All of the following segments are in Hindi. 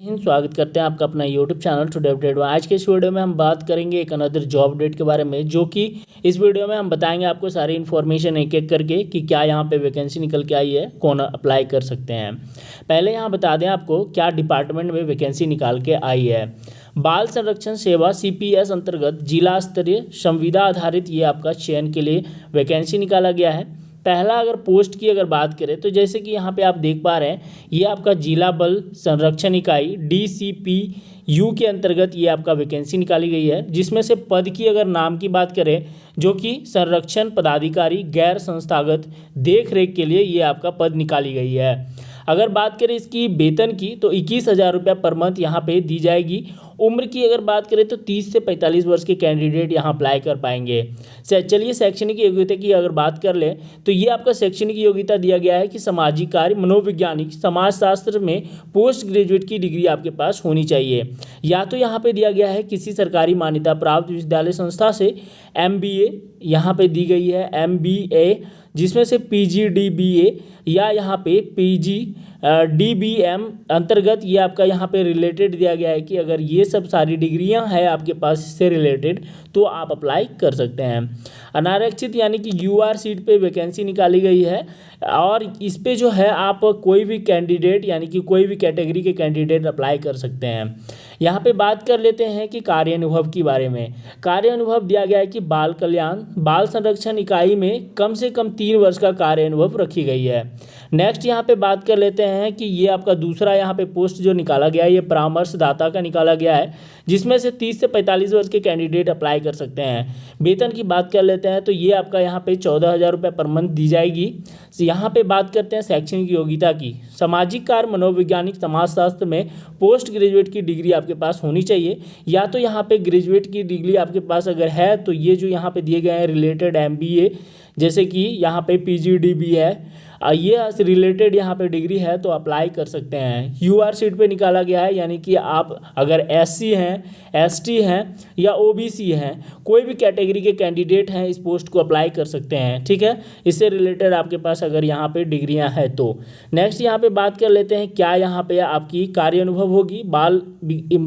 स्वागत करते हैं आपका अपना यूट्यूब चैनल टुडे अपडेट में। आज के इस वीडियो में हम बात करेंगे एक अनदर जॉब अपडेट के बारे में, जो कि इस वीडियो में हम बताएंगे आपको सारी इन्फॉर्मेशन एक एक करके कि क्या यहाँ पे वैकेंसी निकल के आई है, कौन अप्लाई कर सकते हैं। पहले यहाँ बता दें आपको क्या डिपार्टमेंट में वैकेंसी निकाल के आई है। बाल संरक्षण सेवा CPS अंतर्गत जिला स्तरीय संविदा आधारित ये आपका चयन के लिए वैकेंसी निकाला गया है। पहला अगर पोस्ट की अगर बात करें तो जैसे कि यहाँ पे आप देख पा रहे हैं, ये आपका जिला बल संरक्षण इकाई DCPU के अंतर्गत ये आपका वैकेंसी निकाली गई है, जिसमें से पद की अगर नाम की बात करें जो कि संरक्षण पदाधिकारी गैर संस्थागत देख रेख के लिए ये आपका पद निकाली गई है। अगर बात करें इसकी वेतन की तो 21,000 रुपये पर मंथ यहाँ पे दी जाएगी। उम्र की अगर बात करें तो 30 से 45 वर्ष के कैंडिडेट यहाँ अप्लाई कर पाएंगे। चलिए शैक्षणिक योग्यता की अगर बात कर लें तो ये आपका शैक्षणिक योग्यता दिया गया है कि सामाजिक कार्य, मनोवैज्ञानिक, समाजशास्त्र में पोस्ट ग्रेजुएट की डिग्री आपके पास होनी चाहिए। या तो यहाँ पे दिया गया है किसी सरकारी मान्यता प्राप्त विश्वविद्यालय संस्था से MBA यहाँ पे दी गई है, MBA जिसमें से PGDBA या यहाँ पे PGDBM अंतर्गत ये आपका यहाँ पे रिलेटेड दिया गया है कि अगर ये सब सारी डिग्रियां हैं आपके पास इससे रिलेटेड तो आप अप्लाई कर सकते हैं। अनारक्षित यानी कि UR सीट पे वैकेंसी निकाली गई है और इस पे जो है आप कोई भी कैंडिडेट यानी कि कोई भी कैटेगरी के कैंडिडेट अप्लाई कर सकते हैं। यहाँ पे बात कर लेते हैं कि कार्य अनुभव के बारे में। कार्य अनुभव दिया गया है कि बाल कल्याण बाल संरक्षण इकाई में कम से कम 3 वर्ष का कार्य अनुभव रखी गई है। नेक्स्ट यहाँ पे बात कर लेते हैं कि ये आपका दूसरा यहाँ पे पोस्ट जो निकाला गया है ये परामर्शदाता का निकाला गया है, जिसमें से 30 से 45 वर्ष के कैंडिडेट अप्लाई कर सकते हैं। वेतन की बात कर लेते हैं तो ये आपका यहाँ पे 14,000 रुपये पर मंथ दी जाएगी। यहाँ पे बात करते हैं शैक्षणिक योग्यता की। सामाजिक कार्य, मनोवैज्ञानिक, समाजशास्त्र में पोस्ट ग्रेजुएट की डिग्री आपके पास होनी चाहिए। या तो यहाँ पे ग्रेजुएट की डिग्री आपके पास अगर है तो ये जो यहाँ पे दिए गए हैं रिलेटेड MBA जैसे कि यहाँ पे PGDB है, ये रिलेटेड यहाँ पे डिग्री है तो अप्लाई कर सकते हैं। UR सीट पे निकाला गया है यानी कि आप अगर SC हैं, ST हैं या OBC हैं, कोई भी कैटेगरी के कैंडिडेट हैं इस पोस्ट को अप्लाई कर सकते हैं। ठीक है, इससे रिलेटेड आपके पास अगर यहाँ पे डिग्रियाँ हैं तो। नेक्स्ट यहाँ पे बात कर लेते हैं क्या यहाँ पे आपकी कार्य अनुभव होगी।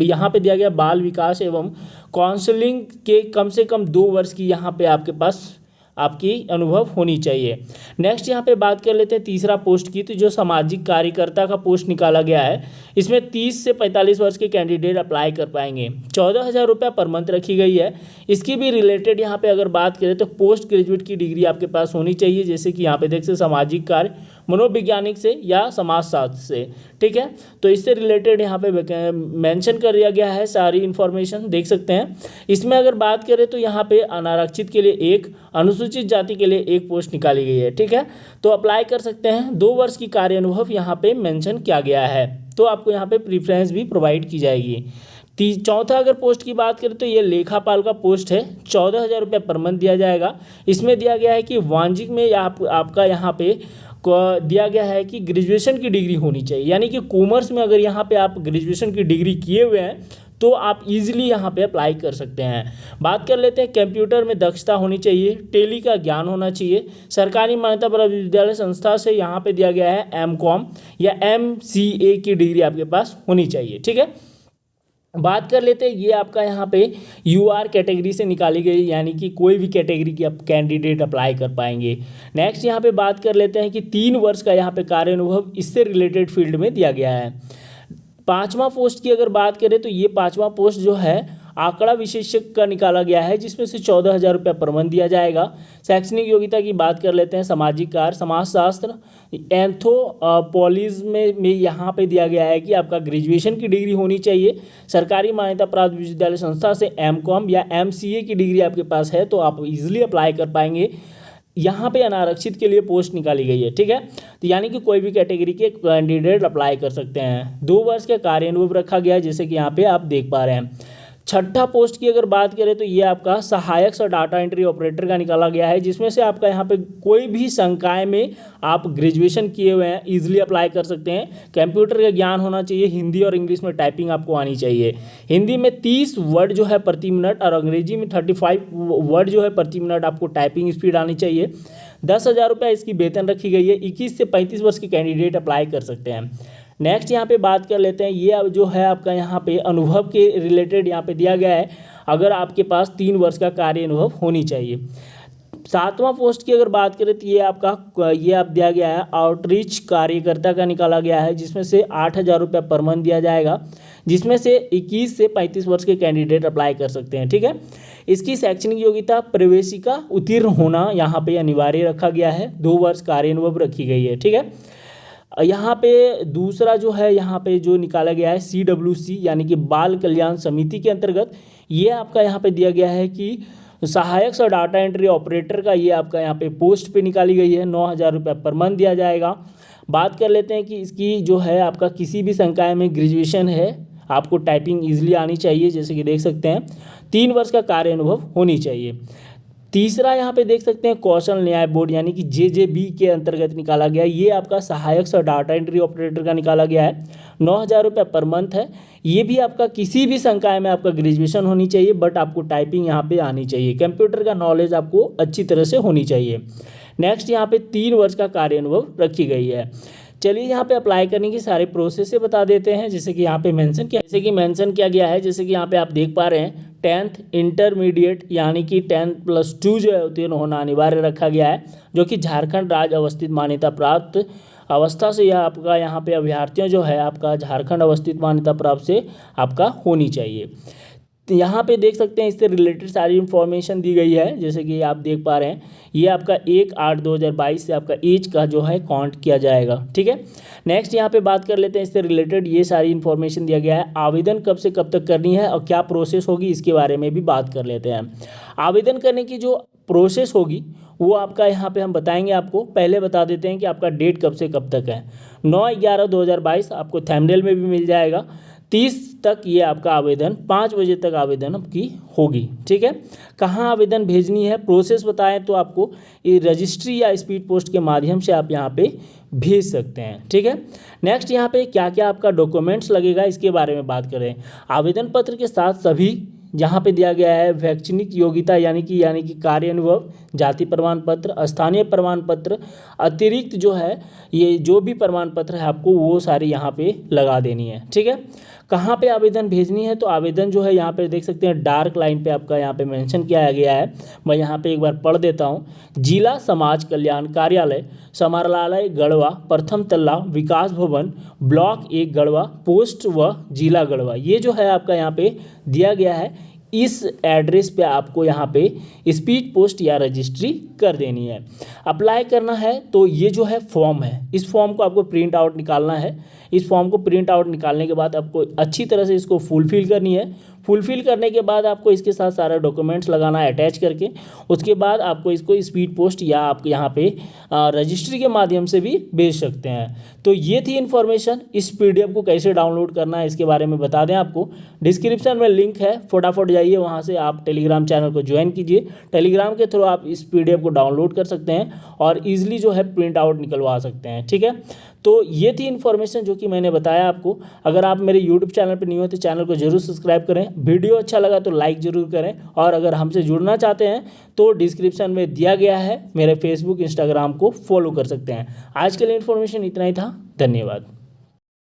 यहाँ पे दिया गया बाल विकास एवं काउंसलिंग के कम से कम 2 वर्ष की यहाँ पे आपके पास आपकी अनुभव होनी चाहिए। नेक्स्ट यहाँ पे बात कर लेते हैं तीसरा पोस्ट की, तो जो सामाजिक कार्यकर्ता का पोस्ट निकाला गया है इसमें 30 से 45 वर्ष के कैंडिडेट अप्लाई कर पाएंगे। 14,000 रुपये पर मंथ रखी गई है। इसकी भी रिलेटेड यहाँ पे अगर बात करें तो पोस्ट ग्रेजुएट की डिग्री आपके पास होनी चाहिए, जैसे कि यहाँ पे देख सकते सामाजिक कार्य, मनोवैज्ञानिक से या समाजशास्त्र से। ठीक है, तो इससे रिलेटेड यहाँ पे मेंशन कर दिया गया है, सारी इन्फॉर्मेशन देख सकते हैं। इसमें अगर बात करें तो यहाँ पे अनारक्षित के लिए 1, अनुसूचित जाति के लिए 1 पोस्ट निकाली गई है। ठीक है, तो अप्लाई कर सकते हैं। 2 वर्ष की कार्य अनुभव यहाँ पे मेंशन किया गया है, तो आपको यहाँ पे प्रीफ्रेंस भी प्रोवाइड की जाएगी। चौथा अगर पोस्ट की बात करें तो ये लेखापाल का पोस्ट है। 14,000 रुपये पर मंथ दिया जाएगा। इसमें दिया गया है कि वाणिज्यिक में आपका यहाँ पे दिया गया है कि ग्रेजुएशन की डिग्री होनी चाहिए, यानी कि कॉमर्स में अगर यहाँ पे आप ग्रेजुएशन की डिग्री किए हुए हैं तो आप इजीली यहाँ पे अप्लाई कर सकते हैं। बात कर लेते हैं कंप्यूटर में दक्षता होनी चाहिए, टेली का ज्ञान होना चाहिए। सरकारी मान्यता प्राप्त विश्वविद्यालय संस्था से यहाँ पे दिया गया है MCOM या MCA की डिग्री आपके पास होनी चाहिए। ठीक है, बात कर लेते हैं ये आपका यहाँ पे UR कैटेगरी से निकाली गई, यानी कि कोई भी कैटेगरी की आप कैंडिडेट अप्लाई कर पाएंगे। नेक्स्ट यहाँ पे बात कर लेते हैं कि 3 वर्ष का यहाँ पे कार्य अनुभव इससे रिलेटेड फील्ड में दिया गया है। 5वां पोस्ट की अगर बात करें तो ये 5वां पोस्ट जो है आंकड़ा विशेषज्ञ का निकाला गया है, जिसमें से 14,000 रुपये पर मंथ दिया जाएगा। शैक्षणिक योग्यता की बात कर लेते हैं। सामाजिक कार्य, समाजशास्त्र, एंथ्रोपोलॉजी में यहाँ पे दिया गया है कि आपका ग्रेजुएशन की डिग्री होनी चाहिए। सरकारी मान्यता प्राप्त विश्वविद्यालय संस्था से MCOM या MCA की डिग्री आपके पास है तो आप इजीली अप्लाई कर पाएंगे। यहाँ पे अनारक्षित के लिए पोस्ट निकाली गई है। ठीक है, तो यानी कि कोई भी कैटेगरी के कैंडिडेट अप्लाई कर सकते हैं। 2 वर्ष का कार्य अनुभव रखा गया है, जैसे कि यहाँ पे आप देख पा रहे हैं। छठा पोस्ट की अगर बात करें तो ये आपका सहायक और डाटा एंट्री ऑपरेटर का निकाला गया है, जिसमें से आपका यहाँ पे कोई भी संकाय में आप ग्रेजुएशन किए हुए हैं इजीली अप्लाई कर सकते हैं। कंप्यूटर का ज्ञान होना चाहिए, हिंदी और इंग्लिश में टाइपिंग आपको आनी चाहिए। हिंदी में 30 वर्ड जो है प्रति मिनट और अंग्रेजी में 35 वर्ड जो है प्रति मिनट आपको टाइपिंग स्पीड आनी चाहिए। 10,000 रुपये इसकी वेतन रखी गई है। 21 से 35 वर्ष के कैंडिडेट अप्लाई कर सकते हैं। नेक्स्ट यहाँ पे बात कर लेते हैं, ये अब जो है आपका यहाँ पे अनुभव के रिलेटेड यहाँ पे दिया गया है, अगर आपके पास 3 वर्ष का कार्य अनुभव होनी चाहिए। 7वां पोस्ट की अगर बात करें तो ये आप दिया गया है आउटरीच कार्यकर्ता का निकाला गया है, जिसमें से 8,000 रुपये पर मंथ दिया जाएगा, जिसमें से 21 से 35 वर्ष के कैंडिडेट अप्लाई कर सकते हैं। ठीक है, इसकी शैक्षणिक योग्यता प्रवेशिका उत्तीर्ण होना यहाँ पे अनिवार्य रखा गया है, 2 वर्ष कार्य अनुभव रखी गई है। ठीक है, यहाँ पे दूसरा जो है यहाँ पे जो निकाला गया है CWC यानी कि बाल कल्याण समिति के अंतर्गत, ये आपका यहाँ पे दिया गया है कि सहायक और डाटा एंट्री ऑपरेटर का ये आपका यहाँ पे पोस्ट पे निकाली गई है, 9,000 रुपये पर मंथ दिया जाएगा। बात कर लेते हैं कि इसकी जो है आपका किसी भी संकाय में ग्रेजुएशन है, आपको टाइपिंग ईजिली आनी चाहिए, जैसे कि देख सकते हैं 3 वर्ष का कार्य अनुभव होनी चाहिए। तीसरा यहाँ पे देख सकते हैं कौशल न्याय बोर्ड यानी कि JJB के अंतर्गत निकाला गया, ये आपका सहायक और डाटा एंट्री ऑपरेटर का निकाला गया है, 9,000 रुपये पर मंथ है। ये भी आपका किसी भी संकाय में आपका ग्रेजुएशन होनी चाहिए, बट आपको टाइपिंग यहाँ पे आनी चाहिए, कंप्यूटर का नॉलेज आपको अच्छी तरह से होनी चाहिए। नेक्स्ट यहाँ पे 3 वर्ष का कार्य अनुभव रखी गई है। चलिए यहाँ पे अप्लाई करने की सारे प्रोसेस से बता देते हैं, जैसे कि यहाँ पे मेंशन किया गया है, जैसे कि यहाँ पे आप देख पा रहे हैं 10th इंटरमीडिएट यानी कि 10+2 जो है उत्तीर्ण होना अनिवार्य रखा गया है, जो कि झारखंड राज्य अवस्थित मान्यता प्राप्त अवस्था से यह आपका यहाँ पे अभ्यर्थियों जो है आपका झारखंड अवस्थित मान्यता प्राप्त से आपका होनी चाहिए। तो यहाँ पे देख सकते हैं इससे रिलेटेड सारी इन्फॉर्मेशन दी गई है, जैसे कि आप देख पा रहे हैं ये आपका 1/8/2022 से आपका एज का जो है काउंट किया जाएगा। ठीक है, नेक्स्ट यहाँ पे बात कर लेते हैं इससे रिलेटेड, ये सारी इन्फॉर्मेशन दिया गया है। आवेदन कब से कब तक करनी है और क्या प्रोसेस होगी, इसके बारे में भी बात कर लेते हैं। आवेदन करने की जो प्रोसेस होगी वो आपका यहाँ पे हम बताएंगे आपको। पहले बता देते हैं कि आपका डेट कब से कब तक है, 9/11/2022 आपको थंबनेल में भी मिल जाएगा। 30 तक ये आपका आवेदन, 5 बजे तक आवेदन आपकी होगी। ठीक है, कहाँ आवेदन भेजनी है प्रोसेस बताएं तो आपको ये रजिस्ट्री या स्पीड पोस्ट के माध्यम से आप यहाँ पे भेज सकते हैं। ठीक है, नेक्स्ट यहाँ पे क्या क्या आपका डॉक्यूमेंट्स लगेगा इसके बारे में बात करें। आवेदन पत्र के साथ सभी जहाँ पे दिया गया है शैक्षणिक योग्यता यानी कि कार्य अनुभव, जाति प्रमाण पत्र, स्थानीय प्रमाण पत्र, अतिरिक्त जो है ये जो भी प्रमाण पत्र है आपको वो सारी यहाँ पे लगा देनी है। ठीक है, कहाँ पे आवेदन भेजनी है तो आवेदन जो है यहाँ पे देख सकते हैं डार्क लाइन पे आपका यहाँ पे मेंशन किया गया है, मैं यहाँ पे एक बार पढ़ देता हूँ। जिला समाज कल्याण कार्यालय समाहरणालय गढ़वा, प्रथम तल्ला, विकास भवन, ब्लॉक 1 गढ़वा, पोस्ट व जिला गढ़वा, ये जो है आपका यहाँ पे दिया गया है। इस एड्रेस पे आपको यहाँ पे स्पीड पोस्ट या रजिस्ट्री कर देनी है। अप्लाई करना है तो ये जो है फॉर्म है, इस फॉर्म को आपको प्रिंट आउट निकालना है। इस फॉर्म को प्रिंट आउट निकालने के बाद आपको अच्छी तरह से इसको फुलफिल करनी है। फुलफिल करने के बाद आपको इसके साथ सारा डॉक्यूमेंट्स लगाना है अटैच करके। उसके बाद आपको इसको स्पीड पोस्ट या आप यहाँ पे रजिस्ट्री के माध्यम से भी भेज सकते हैं। तो ये थी इन्फॉर्मेशन। इस PDF को कैसे डाउनलोड करना है इसके बारे में बता दें आपको। डिस्क्रिप्शन में लिंक है, फटाफट जाइए वहाँ से आप टेलीग्राम चैनल को ज्वाइन कीजिए। टेलीग्राम के थ्रू आप इस PDF को डाउनलोड कर सकते हैं और ईजिली जो है प्रिंट आउट निकलवा सकते हैं। ठीक है, तो ये थी इन्फॉर्मेशन जो कि मैंने बताया आपको। अगर आप मेरे यूट्यूब चैनल पर न्यू हो तो चैनल को जरूर सब्सक्राइब करें, वीडियो अच्छा लगा तो लाइक ज़रूर करें, और अगर हमसे जुड़ना चाहते हैं तो डिस्क्रिप्शन में दिया गया है मेरे फेसबुक इंस्टाग्राम को फॉलो कर सकते हैं। आज के लिए इन्फॉर्मेशन इतना ही था, धन्यवाद।